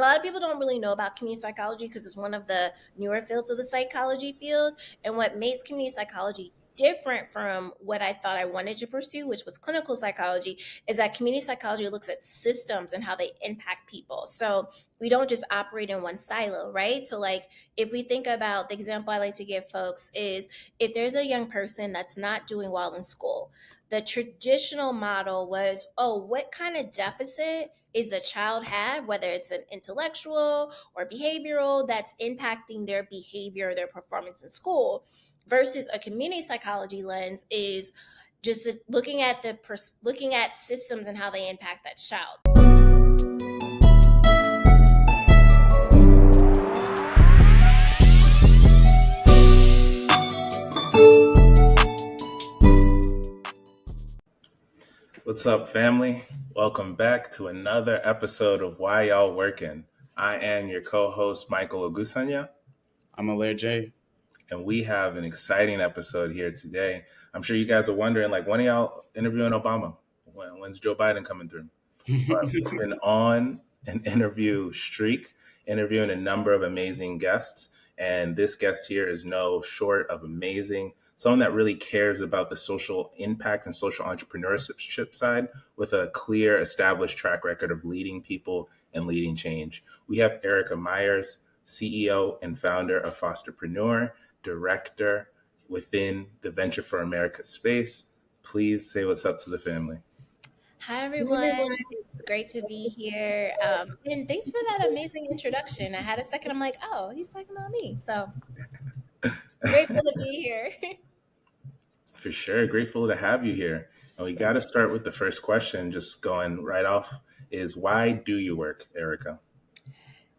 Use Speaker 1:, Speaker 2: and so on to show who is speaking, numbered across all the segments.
Speaker 1: a lot of people don't really know about community psychology because it's one of the newer fields of the psychology field. And what makes community psychology different from what I thought I wanted to pursue, which was clinical psychology, is that community psychology looks at systems and how they impact people. So we don't just operate in one silo, right? So, like, if we think about the example I like to give folks is if there's a young person that's not doing well in school, the traditional model was, oh, what kind of deficit is the child have, whether it's an intellectual or behavioral, that's impacting their behavior, their performance in school, versus a community psychology lens is just looking at looking at systems and how they impact that child.
Speaker 2: What's up, family? Welcome back to another episode of Why Y'all Working. I am your co-host, Michael Ogunsanya.
Speaker 3: I'm Alairé.
Speaker 2: And we have an exciting episode here today. I'm sure you guys are wondering, like, when are y'all interviewing Obama? When's Joe Biden coming through? But we've been on an interview streak, interviewing a number of amazing guests. And this guest here is no short of amazing. Someone that really cares about the social impact and social entrepreneurship side with a clear, established track record of leading people and leading change. We have Erica Myers, CEO and founder of Fosterpreneur, director within the Venture for America space. Please say what's up to the family.
Speaker 1: Hi, everyone. It's great to be here. And thanks for that amazing introduction. I had a second, I'm like, oh, he's talking about me. So grateful to be here.
Speaker 2: For sure. Grateful to have you here. And we got to start with the first question, just going right off, is why do you work, Erica?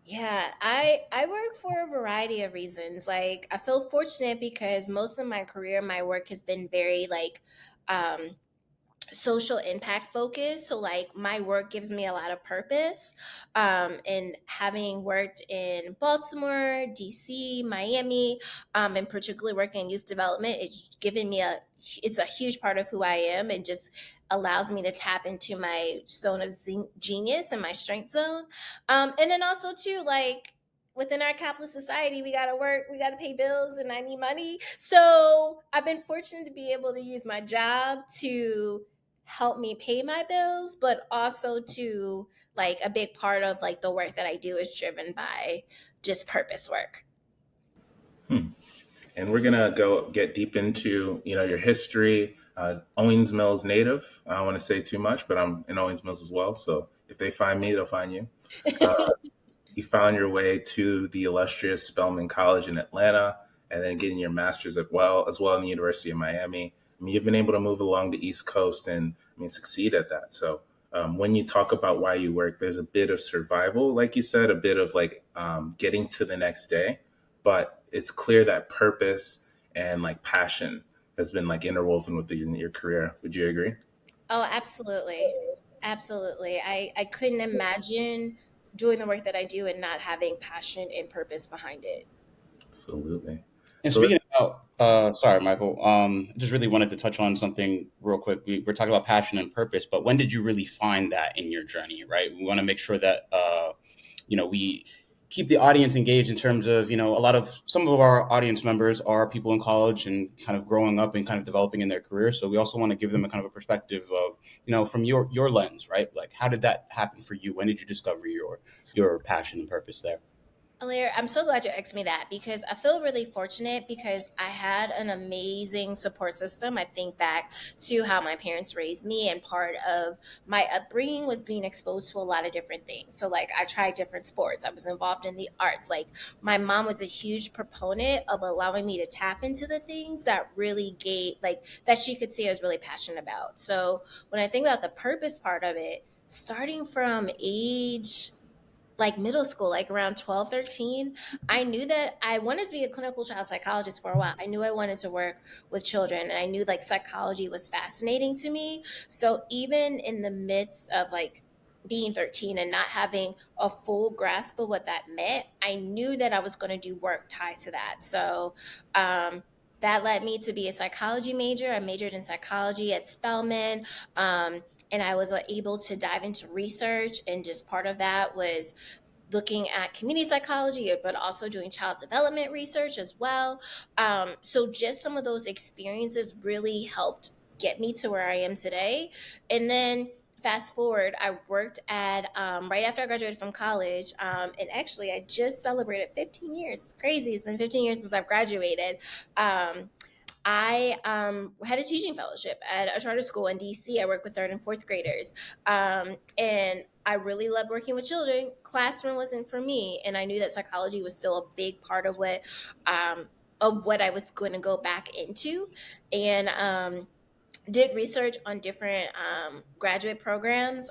Speaker 1: Yeah, I work for a variety of reasons. Like, I feel fortunate because most of my career, my work has been very um, social impact focused. So, like, my work gives me a lot of purpose. And having worked in Baltimore, DC, Miami, and particularly working in youth development, it's a huge part of who I am, and just allows me to tap into my zone of genius and my strength zone. And then also too, like, within our capitalist society, we got to work, we got to pay bills, and I need money. So I've been fortunate to be able to use my job to help me pay my bills, but also to, like, a big part of, like, the work that I do is driven by just purpose work.
Speaker 2: And we're gonna go get deep into your history. Owings Mills native. I don't want to say too much, but I'm in Owings Mills as well. So if they find me, they'll find you. You found your way to the illustrious Spelman College in Atlanta, and then getting your master's as well in the University of Miami. I mean, you've been able to move along the East Coast and succeed at that. So when you talk about why you work, there's a bit of survival, like you said, a bit of like getting to the next day, but it's clear that purpose and like passion has been like interwoven within your career. Would you agree?
Speaker 1: Oh, absolutely. Absolutely. I couldn't imagine doing the work that I do and not having passion and purpose behind it.
Speaker 2: Absolutely.
Speaker 3: And speaking about, sorry, Michael, just really wanted to touch on something real quick. We're talking about passion and purpose, but when did you really find that in your journey, right? We want to make sure that, we keep the audience engaged in terms of, some of our audience members are people in college and kind of growing up and kind of developing in their career. So we also want to give them a kind of a perspective of, from your lens, right? Like, how did that happen for you? When did you discover your passion and purpose there?
Speaker 1: Alairé, I'm so glad you asked me that because I feel really fortunate because I had an amazing support system. I think back to how my parents raised me, and part of my upbringing was being exposed to a lot of different things. So, like, I tried different sports. I was involved in the arts. Like, my mom was a huge proponent of allowing me to tap into the things that really that she could see I was really passionate about. So when I think about the purpose part of it, starting from age like middle school, like around 12, 13, I knew that I wanted to be a clinical child psychologist for a while. I knew I wanted to work with children, and I knew like psychology was fascinating to me. So even in the midst of like being 13 and not having a full grasp of what that meant, I knew that I was going to do work tied to that. So that led me to be a psychology major. I majored in psychology at Spelman. And I was able to dive into research, and just part of that was looking at community psychology, but also doing child development research as well. So just some of those experiences really helped get me to where I am today. And then fast forward, I worked at right after I graduated from college, and actually I just celebrated 15 years. It's crazy. It's been 15 years since I've graduated. I had a teaching fellowship at a charter school in DC. I work with third and fourth graders. And I really loved working with children. Classroom wasn't for me. And I knew that psychology was still a big part of what I was going to go back into. And did research on different graduate programs,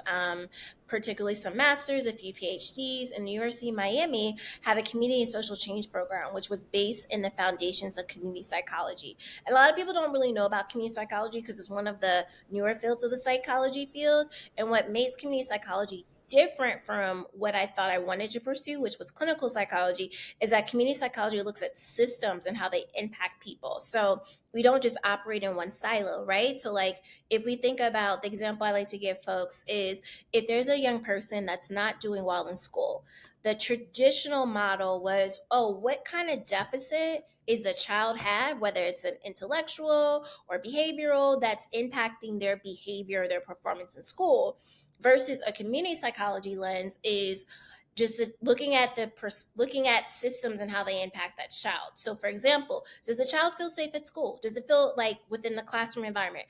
Speaker 1: particularly some masters, a few PhDs. And the University of Miami had a community and social change program, which was based in the foundations of community psychology. And a lot of people don't really know about community psychology because it's one of the newer fields of the psychology field. And what makes community psychology different from what I thought I wanted to pursue, which was clinical psychology, is that community psychology looks at systems and how they impact people. So we don't just operate in one silo, right? So like if we think about the example I like to give folks is if there's a young person that's not doing well in school, the traditional model was, oh, what kind of deficit is the child have, whether it's an intellectual or behavioral, that's impacting their behavior, their performance in school, versus a community psychology lens is just looking at systems and how they impact that child. So for example, does the child feel safe at school? Does it feel like within the classroom environment?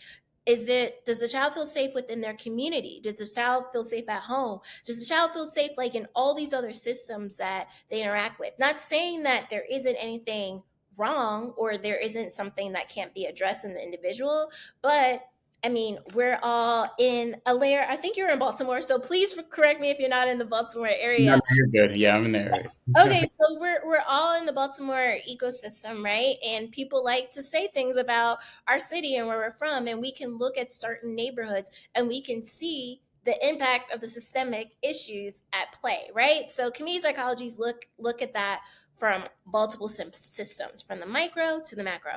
Speaker 1: Does the child feel safe within their community? Does the child feel safe at home? Does the child feel safe like in all these other systems that they interact with? Not saying that there isn't anything wrong or there isn't something that can't be addressed in the individual, but I mean, we're all in Alairé. I think you're in Baltimore, so please correct me if you're not in the Baltimore
Speaker 3: No,
Speaker 1: area.
Speaker 3: no, you're good. Yeah, I'm in there.
Speaker 1: Okay, so we're all in the Baltimore ecosystem, right? And people like to say things about our city and where we're from, and we can look at certain neighborhoods and we can see the impact of the systemic issues at play, right? So community psychologists look at that from multiple systems, from the micro to the macro.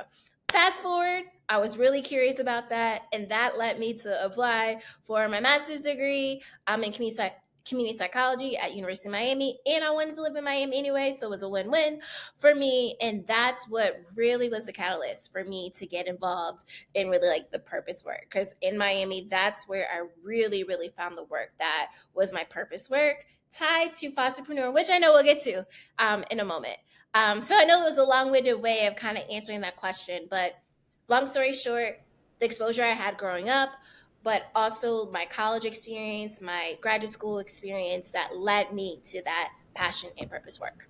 Speaker 1: Fast forward, I was really curious about that, and that led me to apply for my master's degree in community psychology at University of Miami, and I wanted to live in Miami anyway, so it was a win-win for me. And that's what really was the catalyst for me to get involved in really like the purpose work, because in Miami, that's where I really found the work that was my purpose work, tied to Fosterpreneur, which I know we'll get to in a moment. So I know it was a long-winded way of kind of answering that question, but long story short, the exposure I had growing up, but also my college experience, my graduate school experience that led me to that passion and purpose work.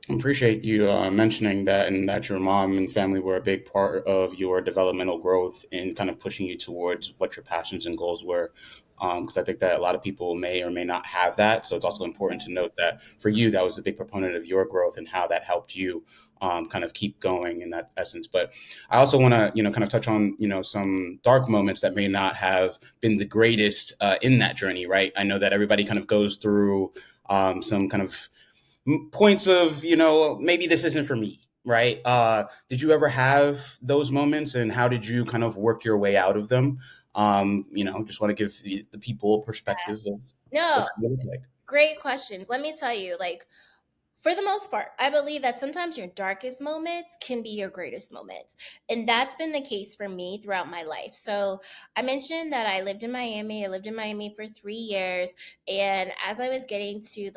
Speaker 3: I appreciate you mentioning that, and that your mom and family were a big part of your developmental growth in kind of pushing you towards what your passions and goals were. Because I think that a lot of people may or may not have that. So it's also important to note that for you, that was a big proponent of your growth and how that helped you kind of keep going in that essence. But I also want to, kind of touch on, some dark moments that may not have been the greatest in that journey, right? I know that everybody kind of goes through some kind of points of, maybe this isn't for me, right? Did you ever have those moments, and how did you kind of work your way out of them? Just want to give the people a perspective of
Speaker 1: No,
Speaker 3: what it looked like.
Speaker 1: great questions. Let me tell you, like, for the most part, I believe that sometimes your darkest moments can be your greatest moments. And that's been the case for me throughout my life. So I mentioned that I lived in Miami. I lived in Miami for 3 years. And as I was getting to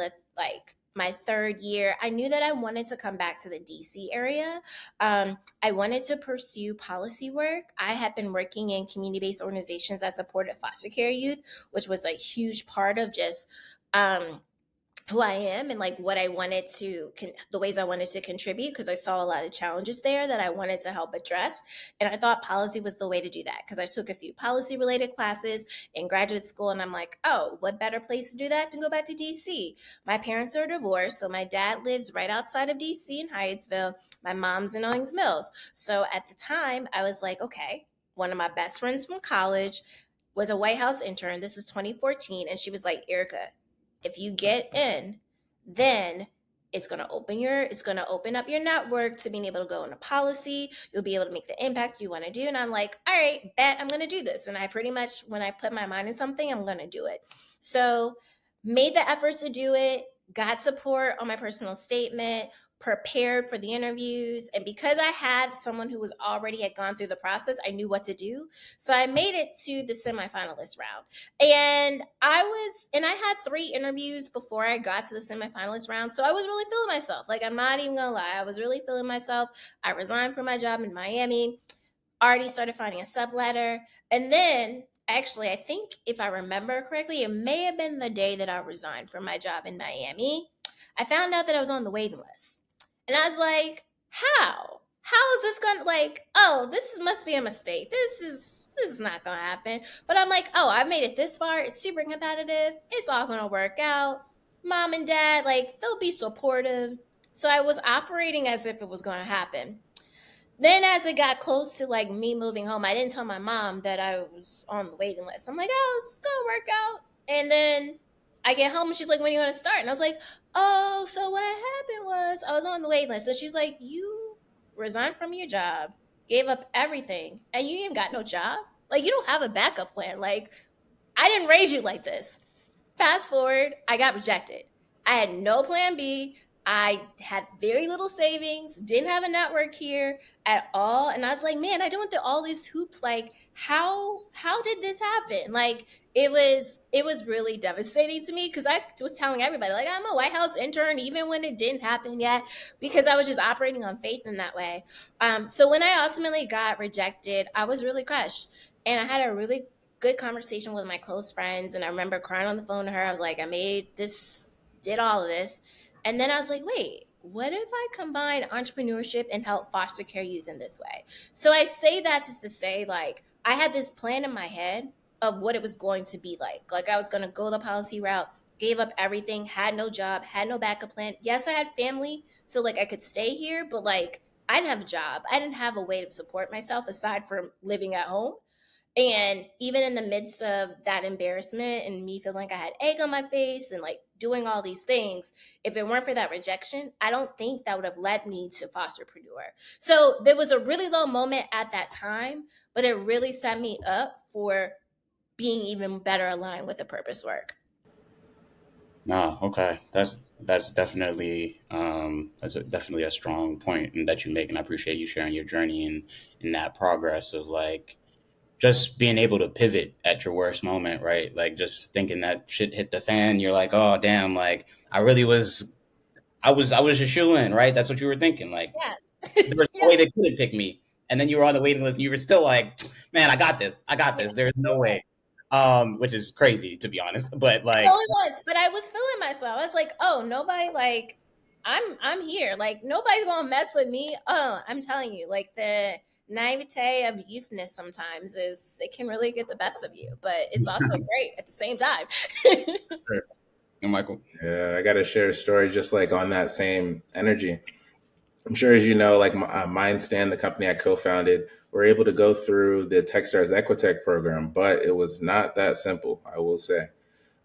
Speaker 1: my third year, I knew that I wanted to come back to the DC area. I wanted to pursue policy work. I had been working in community-based organizations that supported foster care youth, which was a huge part of just who I am and like what I wanted to, the ways I wanted to contribute, because I saw a lot of challenges there that I wanted to help address. And I thought policy was the way to do that, because I took a few policy related classes in graduate school. And I'm like, oh, what better place to do that than go back to DC? My parents are divorced. So my dad lives right outside of DC in Hyattsville. My mom's in Owings Mills. So at the time, I was like, okay, one of my best friends from college was a White House intern. This is 2014. And she was like, Erica, if you get in, then it's going to open up your network to being able to go into policy. You'll be able to make the impact you want to do. And I'm like, all right, bet I'm going to do this. And I pretty much, when I put my mind in something, I'm going to do it. So made the efforts to do it. got support on my personal statement, prepared for the interviews, and because I had someone who was already had gone through the process, I knew what to do. So I made it to the semifinalist round. And I had 3 interviews before I got to the semifinalist round. So I was really feeling myself. Like, I'm not even gonna lie, I was really feeling myself. I resigned from my job in Miami, already started finding a subletter. And then, actually, I think if I remember correctly, it may have been the day that I resigned from my job in Miami. I found out that I was on the waiting list. And I was like, how? How is this going to, like, oh, must be a mistake. This is not going to happen. But I'm like, oh, I made it this far. It's super competitive. It's all going to work out. Mom and dad, like, they'll be supportive. So I was operating as if it was going to happen. Then as it got close to like me moving home, I didn't tell my mom that I was on the waiting list. I'm like, oh, it's gonna work out. And then I get home and she's like, when are you gonna start? And I was like, oh, so what happened was I was on the waiting list. So she's like, you resigned from your job, gave up everything, and you even got no job? Like, you don't have a backup plan. Like, I didn't raise you like this. Fast forward, I got rejected. I had no plan B. I had very little savings, didn't have a network here at all. And I was like, man, I went through all these hoops. Like, how did this happen? Like, it was really devastating to me because I was telling everybody, like, I'm a White House intern, even when it didn't happen yet, because I was just operating on faith in that way. So when I ultimately got rejected, I was really crushed. And I had a really good conversation with my close friends. And I remember crying on the phone to her. I was like, I made this, did all of this. And then I was like, wait, what if I combine entrepreneurship and help foster care youth in this way? So I say that just to say, like, I had this plan in my head of what it was going to be like. Like, I was going to go the policy route, gave up everything, had no job, had no backup plan. Yes, I had family, so like I could stay here, but like I didn't have a job. I didn't have a way to support myself aside from living at home. And even in the midst of that embarrassment and me feeling like I had egg on my face and like doing all these things, if it weren't for that rejection, I don't think that would have led me to Fosterpreneur. So there was a really low moment at that time, but it really set me up for being even better aligned with the purpose work.
Speaker 3: No, okay. Definitely a strong point that you make, and I appreciate you sharing your journey and in that progress of like just being able to pivot at your worst moment, right? Like just thinking that shit hit the fan, you're like, oh damn, like I was a shoe in, right? That's what you were thinking. Like
Speaker 1: Yeah.
Speaker 3: there was no
Speaker 1: Yeah.
Speaker 3: way they could have picked me. And then you were on the waiting list and you were still like, man, I got this. I got
Speaker 1: Yeah.
Speaker 3: this. There's no way. Which is crazy to be honest. But
Speaker 1: No,
Speaker 3: like
Speaker 1: it was, but I was feeling myself. I was like, oh, nobody like I'm here. Like nobody's gonna mess with me. Oh, I'm telling you, like the naivete of youthness sometimes is it can really get the best of you, but it's also great at the same time.
Speaker 3: and Michael.
Speaker 2: Yeah, I got to share a story just like on that same energy. I'm sure, as you know, like Mindstand, the company I co-founded, we're able to go through the Techstars Equitech program, but it was not that simple, I will say.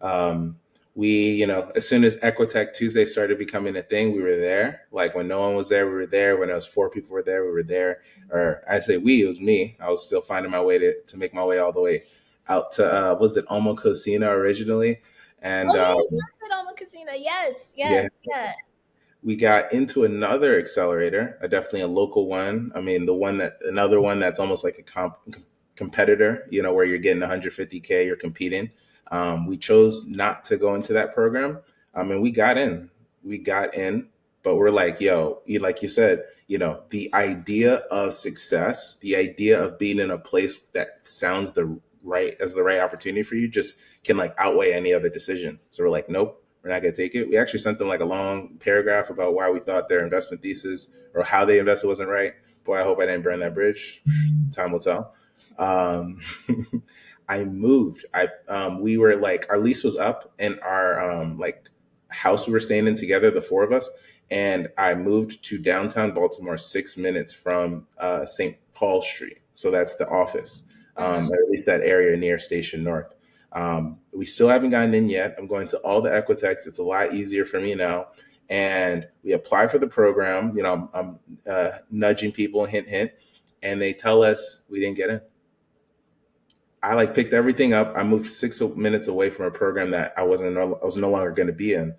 Speaker 2: Um, as soon as Equitech Tuesday started becoming a thing, we were there. Like when no one was there, we were there. When it was 4 people were there, we were there. Or I say we, it was me. I was still finding my way to make my way all the way out to, was it Omo Cocina originally? And
Speaker 1: Oh yeah, you said Alma Casino. Yes,
Speaker 2: yeah,
Speaker 1: yes, yeah.
Speaker 2: we got into another accelerator, definitely a local one. I mean, another one that's almost like a competitor, where you're getting 150K, you're competing. We chose not to go into that program. And we got in, but we're like, yo, like you said, the idea of success, the idea of being in a place that sounds the right opportunity for you just can like outweigh any other decision. So we're like, nope, we're not going to take it. We actually sent them like a long paragraph about why we thought their investment thesis or how they invested wasn't right. Boy, I hope I didn't burn that bridge. Time will tell. Um, I moved. We were like, our lease was up in our like house we were staying in together, the 4 of us. And I moved to downtown Baltimore, 6 minutes from St. Paul Street. So that's the office,
Speaker 1: Hmm.
Speaker 2: or at least that area near Station North. We still haven't gotten in yet. I'm going to all the Equitechs. It's a lot easier for me now. And we apply for the program. I'm nudging people, hint, hint, and they tell us we didn't get in. I like picked everything up. I moved 6 minutes away from a program that I was no longer going to be in.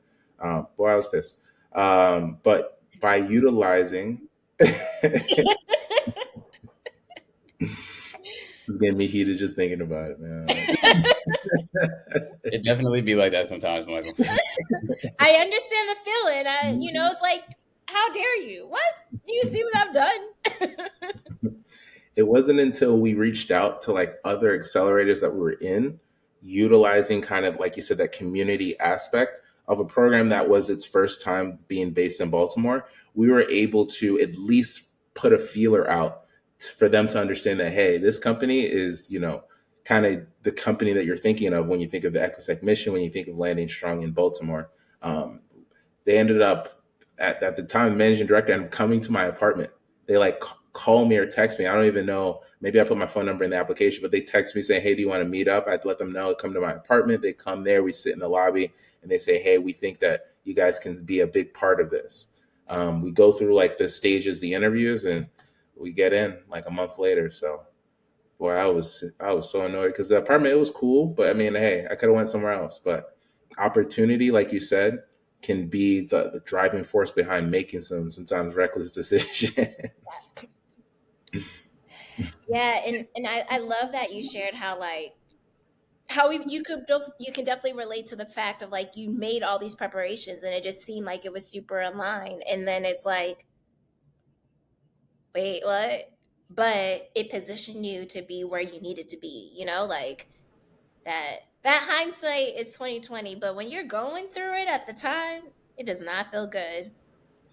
Speaker 2: Boy, I was pissed. But by utilizing, it's getting me heated just thinking about it, man.
Speaker 3: It definitely be like that sometimes, Michael.
Speaker 1: I understand the feeling. It's like, how dare you? What? Do you see what I've done?
Speaker 2: It wasn't until we reached out to like other accelerators that we were in, utilizing kind of like you said, that community aspect of a program that was its first time being based in Baltimore, we were able to at least put a feeler out for them to understand that, hey, this company is, kind of the company that you're thinking of when you think of the Equisec mission, when you think of landing strong in Baltimore. Um, they ended up at the time, the managing director, and coming to my apartment. They like call me or text me. I don't even know. Maybe I put my phone number in the application, but they text me saying, "Hey, do you want to meet up?" I'd let them know. Come to my apartment. They come there. We sit in the lobby, and they say, "Hey, we think that you guys can be a big part of this." We go through like the stages, the interviews, and we get in like a month later. So, boy, I was so annoyed because the apartment, it was cool, but I mean, hey, I could have went somewhere else. But opportunity, like you said, can be the driving force behind making some sometimes reckless decisions.
Speaker 1: Yeah, and I love that you shared how like how you can definitely relate to the fact of like you made all these preparations and it just seemed like it was super aligned, and then it's like, wait, what? But it positioned you to be where you needed to be, like that hindsight is 2020, but when you're going through it at the time, it does not feel good.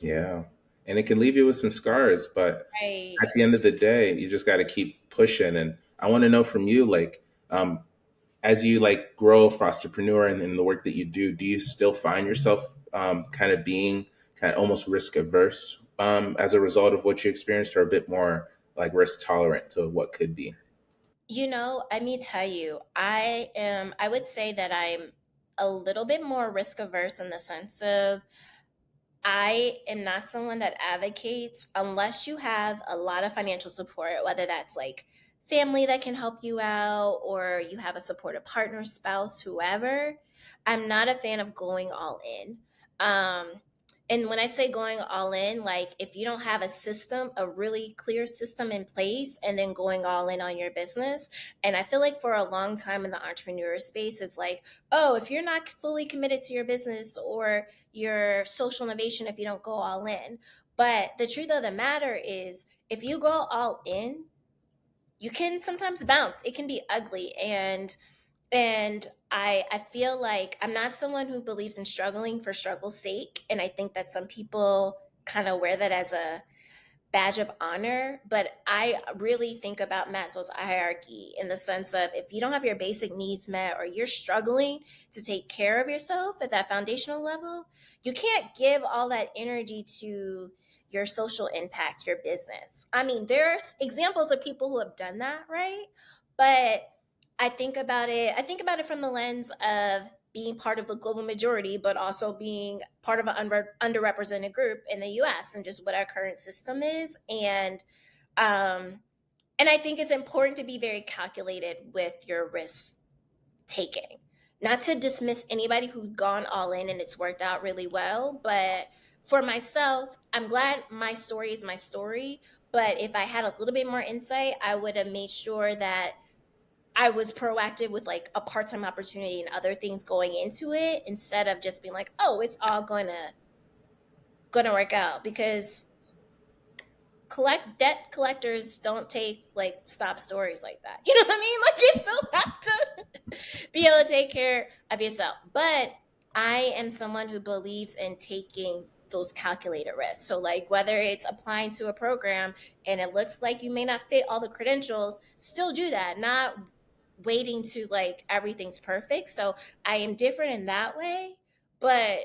Speaker 2: Yeah, and it can leave you with some scars, but
Speaker 1: Right.
Speaker 2: at the end of the day, you just got to keep pushing. And I want to know from you, like, as you like grow Fosterpreneur and in the work that you do you still find yourself kind of being kind of almost risk averse as a result of what you experienced, or a bit more like risk tolerant to what could be?
Speaker 1: Let me tell you, I would say that I'm a little bit more risk averse in the sense of I am not someone that advocates unless you have a lot of financial support, whether that's like family that can help you out or you have a supportive partner, spouse, whoever. I'm not a fan of going all in. Um, and when I say going all in, like if you don't have a system, a really clear system in place, and then going all in on your business. And I feel like for a long time in the entrepreneur space, it's like, oh, if you're not fully committed to your business or your social innovation if you don't go all in. But the truth of the matter is, if you go all in, you can sometimes bounce. It can be ugly, and I feel like I'm not someone who believes in struggling for struggle's sake, and I think that some people kind of wear that as a badge of honor, but I really think about Maslow's hierarchy in the sense of if you don't have your basic needs met or you're struggling to take care of yourself at that foundational level, you can't give all that energy to your social impact, your business. I mean, there's examples of people who have done that, right? But I think about it from the lens of being part of the global majority, but also being part of an underrepresented group in the U.S. and just what our current system is. Um, and I think it's important to be very calculated with your risk taking. Not to dismiss anybody who's gone all in and it's worked out really well, but for myself, I'm glad my story is my story. But if I had a little bit more insight, I would have made sure that I was proactive with like a part-time opportunity and other things going into it instead of just being like, oh, it's all gonna work out because debt collectors don't take like stop stories like that. You know what I mean? Like you still have to be able to take care of yourself. But I am someone who believes in taking those calculated risks. So like whether it's applying to a program and it looks like you may not fit all the credentials, still do that, not waiting to like everything's perfect. So I am different in that way, but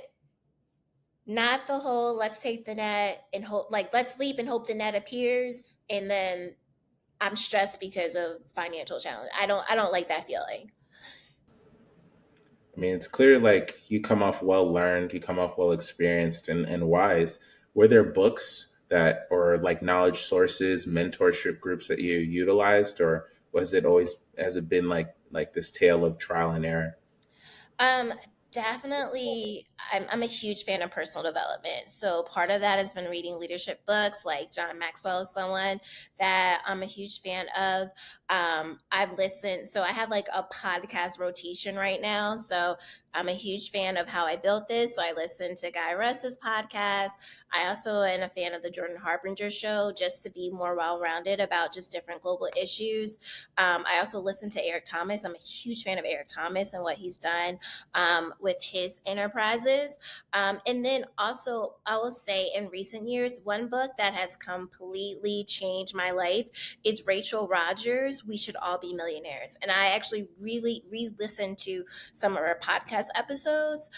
Speaker 1: not the whole let's take the net and hope like let's leap and hope the net appears and then I'm stressed because of financial challenge. I don't like that feeling.
Speaker 2: I mean, it's clear like you come off well learned, you come off well experienced and wise. Were there books that, or like knowledge sources, mentorship groups that you utilized, or has it been like this tale of trial and error?
Speaker 1: Um Definitely, I'm a huge fan of personal development. So part of that has been reading leadership books, like John Maxwell is someone that I'm a huge fan of. I've listened, so I have like a podcast rotation right now. So I'm a huge fan of How I Built This. So I listen to Guy Russ's podcast. I also am a fan of the Jordan Harbinger show, just to be more well-rounded about just different global issues. I also listen to Eric Thomas. I'm a huge fan of Eric Thomas and what he's done with his enterprises. And then also, I will say in recent years, one book that has completely changed my life is Rachel Rogers' We Should All Be Millionaires. And I actually really re listened to some of her podcast episodes.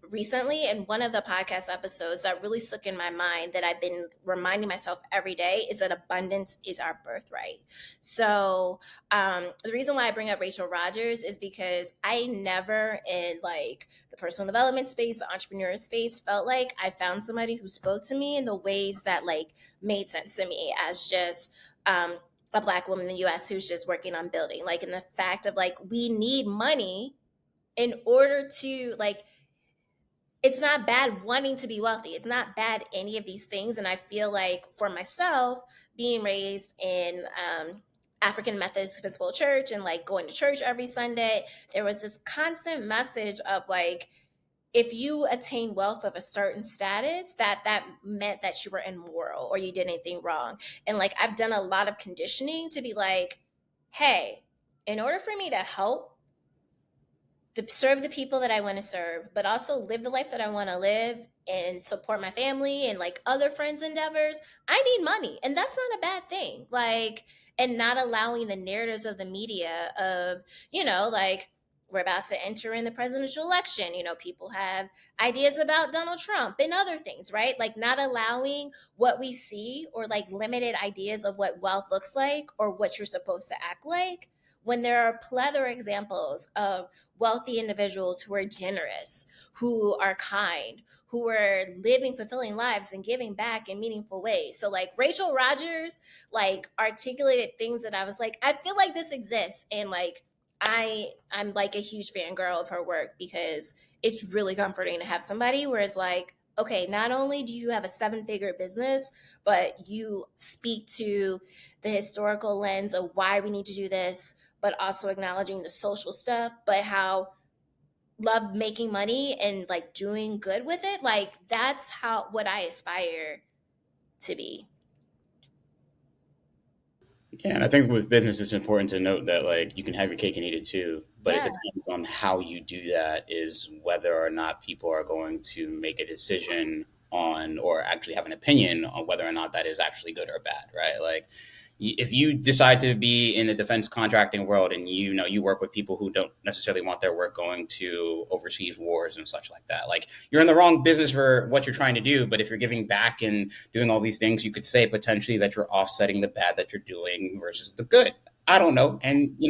Speaker 1: Recently, and one of the podcast episodes that really stuck in my mind that I've been reminding myself every day is that abundance is our birthright. So the reason why I bring up Rachel Rogers is because I never, in like the personal development space, the entrepreneur space, felt like I found somebody who spoke to me in the ways that like made sense to me as just a Black woman in the US who's just working on building, like in the fact of like we need money in order to like, it's not bad wanting to be wealthy. It's not bad any of these things. And I feel like for myself, being raised in African Methodist Episcopal Church and like going to church every Sunday, there was this constant message of like, if you attain wealth of a certain status, that meant that you were immoral or you did anything wrong. And like I've done a lot of conditioning to be like, hey, in order for me to help serve the people that I want to serve, but also live the life that I want to live and support my family and like other friends' endeavors, I need money. And that's not a bad thing. Like, and not allowing the narratives of the media of, like, we're about to enter in the presidential election. People have ideas about Donald Trump and other things, right? Like, not allowing what we see or like limited ideas of what wealth looks like or what you're supposed to act like, when there are plethora examples of wealthy individuals who are generous, who are kind, who are living fulfilling lives and giving back in meaningful ways. So like Rachel Rogers like articulated things that I was like, I feel like this exists. And like I'm like a huge fangirl of her work because it's really comforting to have somebody where it's like, okay, not only do you have a 7-figure business, but you speak to the historical lens of why we need to do this, but also acknowledging the social stuff, but how love making money and like doing good with it. Like that's what I aspire to be.
Speaker 3: Yeah, and I think with business, it's important to note that like you can have your cake and eat it too, but it
Speaker 1: Yeah,
Speaker 3: depends on how you do that is whether or not people are going to make a decision on or actually have an opinion on whether or not that is actually good or bad, right? Like if you decide to be in the defense contracting world and you work with people who don't necessarily want their work going to overseas wars and such like that, like you're in the wrong business for what you're trying to do. But if you're giving back and doing all these things, you could say potentially that you're offsetting the bad that you're doing versus the good. I don't know. And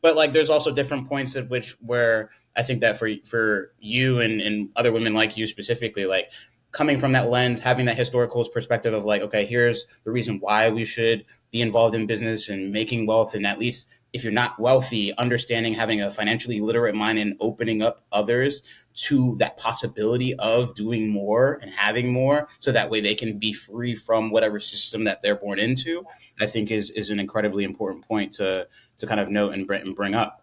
Speaker 3: but like there's also different points at which where I think that for you and other women like you specifically, like coming from that lens, having that historical perspective of like, okay, here's the reason why we should be involved in business and making wealth. And at least if you're not wealthy, understanding, having a financially literate mind and opening up others to that possibility of doing more and having more so that way they can be free from whatever system that they're born into, I think is an incredibly important point to kind of note and bring up,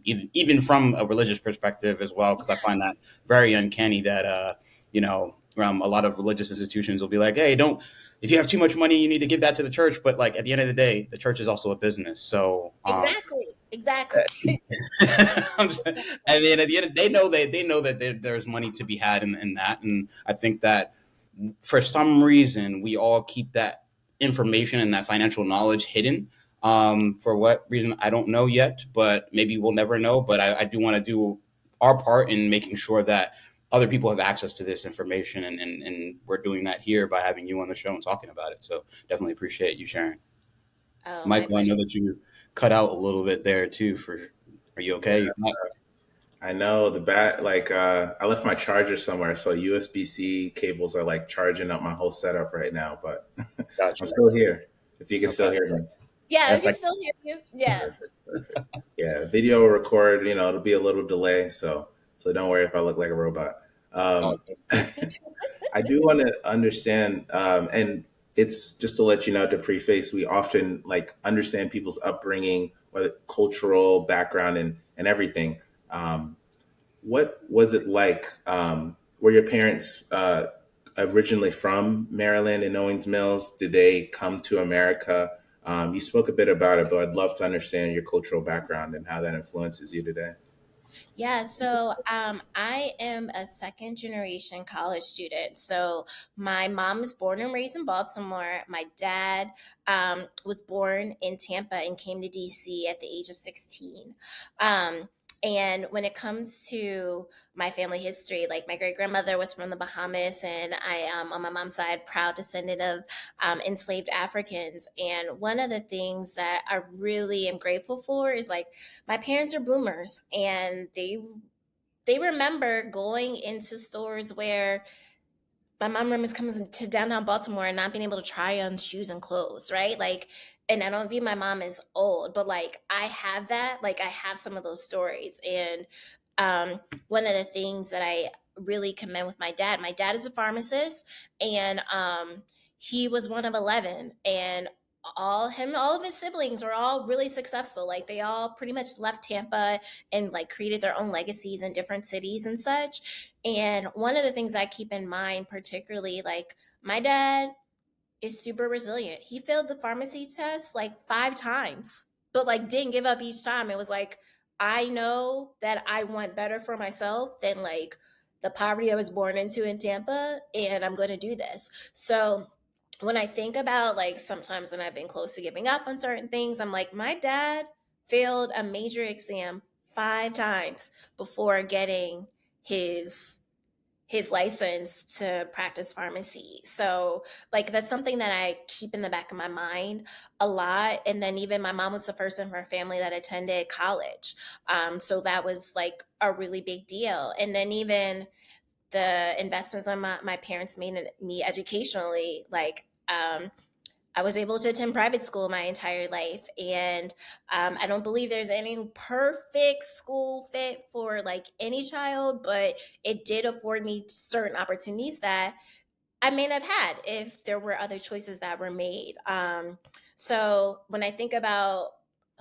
Speaker 3: even from a religious perspective as well, because I find that very uncanny that, a lot of religious institutions will be like, hey, don't, if you have too much money, you need to give that to the church. But like at the end of the day, the church is also a business. So,
Speaker 1: exactly.
Speaker 3: and then at the end, they know that there's money to be had in that. And I think that for some reason, we all keep that information and that financial knowledge hidden. For what reason, I don't know yet, but maybe we'll never know. But I do want to do our part in making sure that other people have access to this information. And we're doing that here by having you on the show and talking about it. So definitely appreciate you sharing.
Speaker 1: Oh, my
Speaker 3: Michael, I
Speaker 1: pleasure.
Speaker 3: know that you cut out a little bit there too. Are you
Speaker 2: Yeah,
Speaker 3: okay?
Speaker 2: I know the bat. Like, I left my charger somewhere, so USB-C cables are like charging up my whole setup right now. But I'm
Speaker 3: Gotcha.
Speaker 2: still here. If you can still
Speaker 3: Okay.
Speaker 2: hear me,
Speaker 1: Yeah, I
Speaker 3: That's
Speaker 1: can
Speaker 3: like,
Speaker 1: still hear you. Yeah.
Speaker 2: perfect, perfect. Yeah, video will record. It'll be a little delay, so so don't worry if I look like a robot. Um,
Speaker 3: Okay.
Speaker 2: I do want to understand, and it's just to let you know, to preface, we often like understand people's upbringing or cultural background and everything. Um, what was it like? Were your parents originally from Maryland and Owings Mills? Did they come to America? You spoke a bit about it, but I'd love to understand your cultural background and how that influences you today.
Speaker 1: Yeah, so I am a second generation college student. So my mom was born and raised in Baltimore. My dad was born in Tampa and came to DC at the age of 16. Um, and when it comes to my family history, like my great grandmother was from the Bahamas, and I am on my mom's side proud descendant of enslaved Africans. And one of the things that I really am grateful for is like my parents are boomers, and they remember going into stores where my mom remembers coming to downtown Baltimore and not being able to try on shoes and clothes, right? Like, and I don't view my mom as old, but like I have that, like I have some of those stories. And one of the things that I really commend with my dad is a pharmacist, and he was one of 11, and all of his siblings are all really successful. Like they all pretty much left Tampa and like created their own legacies in different cities and such. And one of the things I keep in mind, particularly, like my dad is super resilient. He failed the pharmacy test like 5 times, but like didn't give up each time. It was like, I know that I want better for myself than like the poverty I was born into in Tampa, and I'm going to do this. So when I think about like sometimes when I've been close to giving up on certain things, I'm like, my dad failed a major exam 5 times before getting his his license to practice pharmacy. So, like, that's something that I keep in the back of my mind a lot. And then, even my mom was the first in her family that attended college. So, that was like a really big deal. And then, even the investments on my parents made in me educationally, like, I was able to attend private school my entire life. And I don't believe there's any perfect school fit for like any child, but it did afford me certain opportunities that I may not have had if there were other choices that were made. So when I think about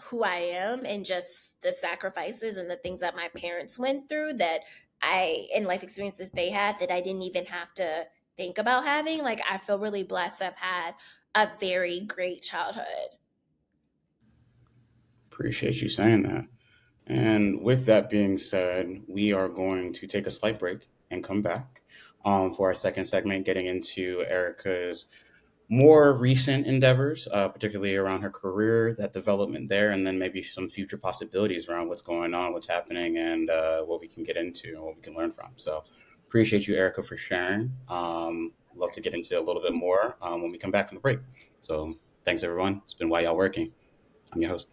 Speaker 1: who I am and just the sacrifices and the things that my parents went through that and life experiences they had that I didn't even have to think about having, like I feel really blessed to have had a very great childhood.
Speaker 3: Appreciate you saying that. And with that being said, we are going to take a slight break and come back for our second segment, getting into Erica's more recent endeavors, particularly around her career, that development there, and then maybe some future possibilities around what's going on, what's happening, and what we can get into and what we can learn from. So, appreciate you, Erica, for sharing. Love to get into a little bit more when we come back from the break. So, thanks, everyone. It's been Why Y'all Working. I'm your host.